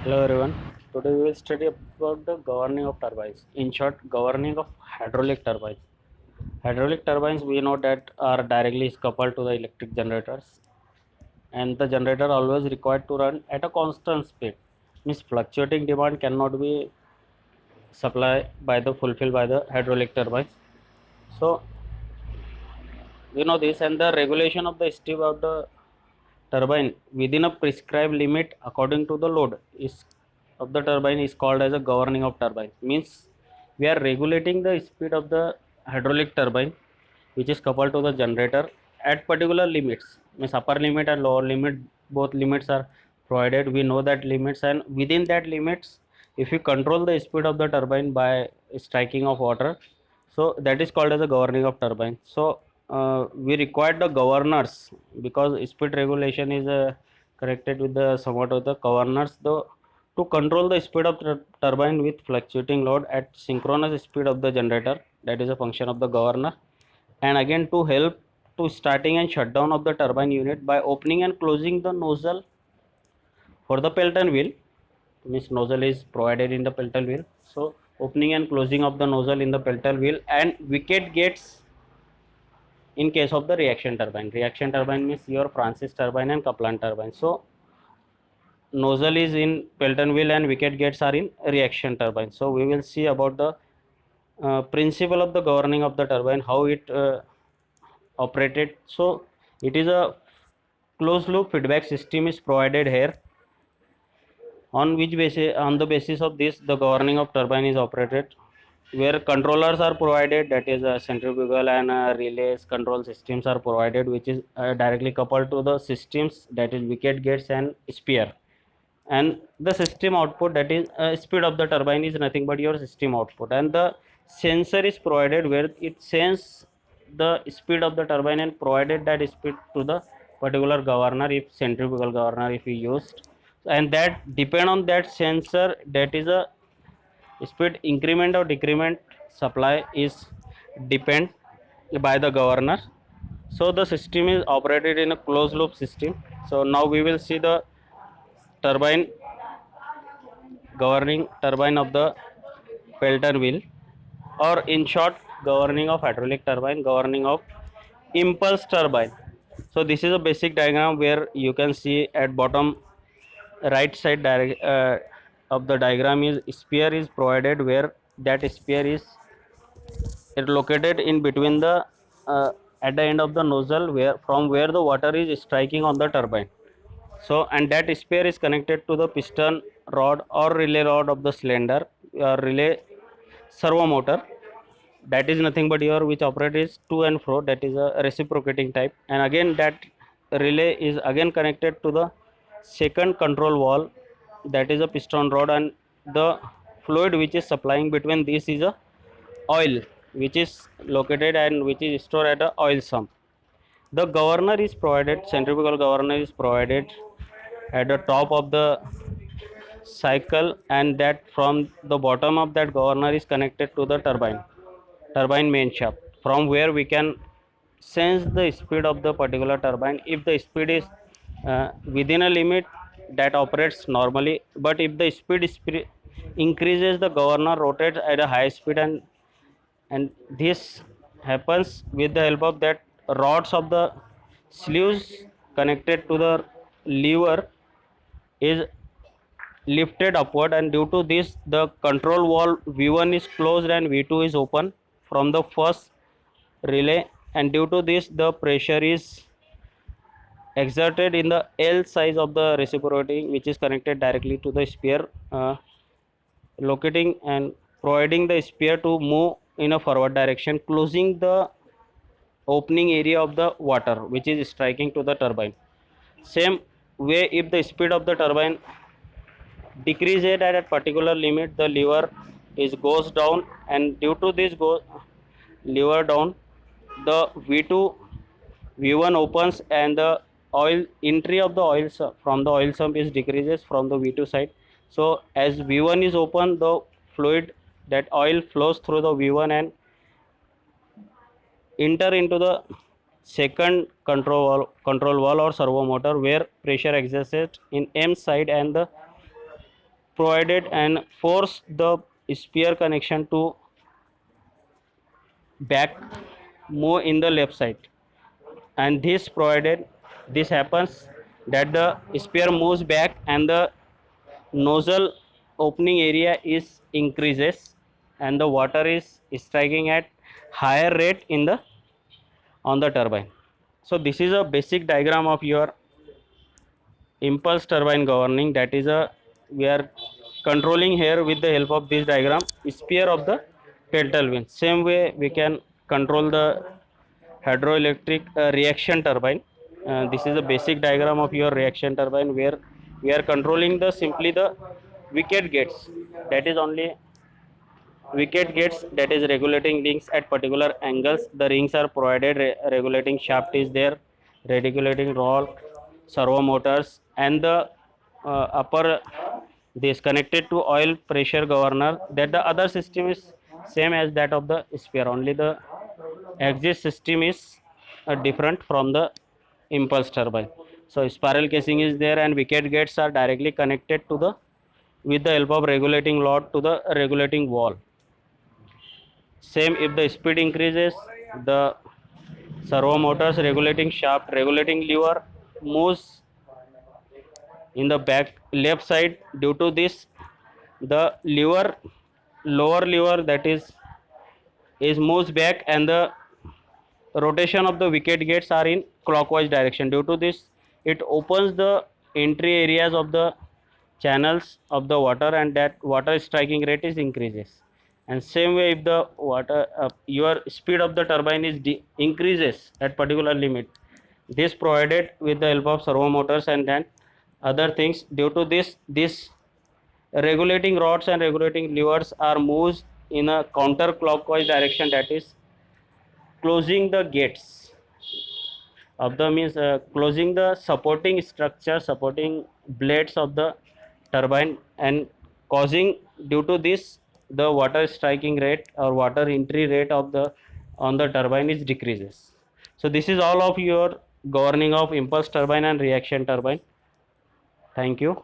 Hello everyone. Today we will study about the governing of turbines. In short, governing of hydraulic turbines. Hydraulic turbines we know that are directly coupled to the electric generators, and the generator always required to run at a constant speed. Means fluctuating demand cannot be supplied by the fulfilled by the hydraulic turbines. So we know this, and the regulation of the speed of the turbine within a prescribed limit according to the load is of the turbine is called as a governing of turbine. Means we are regulating the speed of the hydraulic turbine which is coupled to the generator at particular limits. Means upper limit and lower limit, both limits are provided. We know that limits, and within that limits if you control the speed of the turbine by striking of water, so that is called as a governing of turbine. So we required the governors because speed regulation is connected with the somewhat of the governors the to control the speed of turbine with fluctuating load at synchronous speed of the generator, that is a function of the governor. And again to help to starting and shutdown of the turbine unit by opening and closing the nozzle for the Pelton wheel. Means nozzle is provided in the Pelton wheel, so opening and closing of the nozzle in the Pelton wheel and wicket gates in case of the reaction turbine. Reaction turbine means your Francis turbine and Kaplan turbine. So nozzle is in Pelton wheel and wicket gates are in reaction turbine. So we will see about the principle of the governing of the turbine, how it operated. So it is a closed loop feedback system is provided here, on which basis, on the basis of this the governing of turbine is operated, where controllers are provided, that is centrifugal and relays control systems are provided, which is directly coupled to the systems, that is wicket gates and spear. And the system output, that is speed of the turbine, is nothing but your system output, and the sensor is provided where it sense the speed of the turbine and provided that speed to the particular governor, if centrifugal governor if we used, and that depend on that sensor, that is a speed increment or decrement supply is depend by the governor. So the system is operated in a closed loop system. So now we will see the turbine, governing turbine of the Pelton wheel, or in short governing of hydraulic turbine, governing of impulse turbine. So this is a basic diagram where you can see at bottom right side of the diagram is sphere is provided, where that sphere is it located in between the at the end of the nozzle, where from where the water is striking on the turbine. So and that sphere is connected to the piston rod or relay rod of the cylinder, relay servo motor, that is nothing but your which operates to and fro, that is a reciprocating type. And again that relay is again connected to the second control wall, that is a piston rod, and the fluid which is supplying between this is a oil which is located and which is stored at a oil sump. The governor is provided, centrifugal governor is provided at the top of the cycle, and that from the bottom of that governor is connected to the turbine main shaft, from where we can sense the speed of the particular turbine. If the speed is within a limit, that operates normally, but if the speed increases, the governor rotates at a high speed, and this happens with the help of that rods of the sleeves connected to the lever is lifted upward, and due to this the control valve V1 is closed and V2 is open from the first relay, and due to this the pressure is exerted in the L size of the reciprocating, which is connected directly to the sphere, locating and providing the sphere to move in a forward direction, closing the opening area of the water which is striking to the turbine. Same way, if the speed of the turbine decreases at a particular limit, the lever is goes down, and due to this go lever down, the V2 V1 opens, and the oil entry of the oil from the oil sump is decreases from the V2 side. So as V1 is open, the fluid, that oil flows through the V1 and enter into the second control valve or servo motor, where pressure exerted in M side, and the provided and force the sphere connection to back move in the left side, and this happens that the sphere moves back and the nozzle opening area is increases and the water is striking at higher rate in the on the turbine. So this is a basic diagram of your impulse turbine governing. That is a we are controlling here with the help of this diagram sphere of the Peltel wheel. Same way we can control the hydroelectric reaction turbine. This is a basic diagram of your reaction turbine where we are controlling the simply the wicket gates. That is only wicket gates, that is regulating rings at particular angles. The rings are provided, regulating shaft is there, regulating rod, servo motors, and the upper this connected to oil pressure governor. That the other system is same as that of the sphere, only the exit system is different from the impulse turbine. So spiral casing is there and wicket gates are directly connected to the with the help of regulating rod to the regulating wall. Same, if the speed increases, the servo motors regulating shaft, regulating lever moves in the back left side. Due to this, the lever lower lever that is moves back and the rotation of the wicket gates are in clockwise direction. Due to this, it opens the entry areas of the channels of the water and that water striking rate is increases. And same way, if the water your speed of the turbine is increases at particular limit, this provided with the help of servo motors and then other things. Due to this regulating rods and regulating levers are moved in a counterclockwise direction, that is closing the gates of the means closing the supporting structure, supporting blades of the turbine, and causing due to this the water striking rate or water entry rate of the on the turbine is decreases. So this is all of your governing of impulse turbine and reaction turbine. Thank you.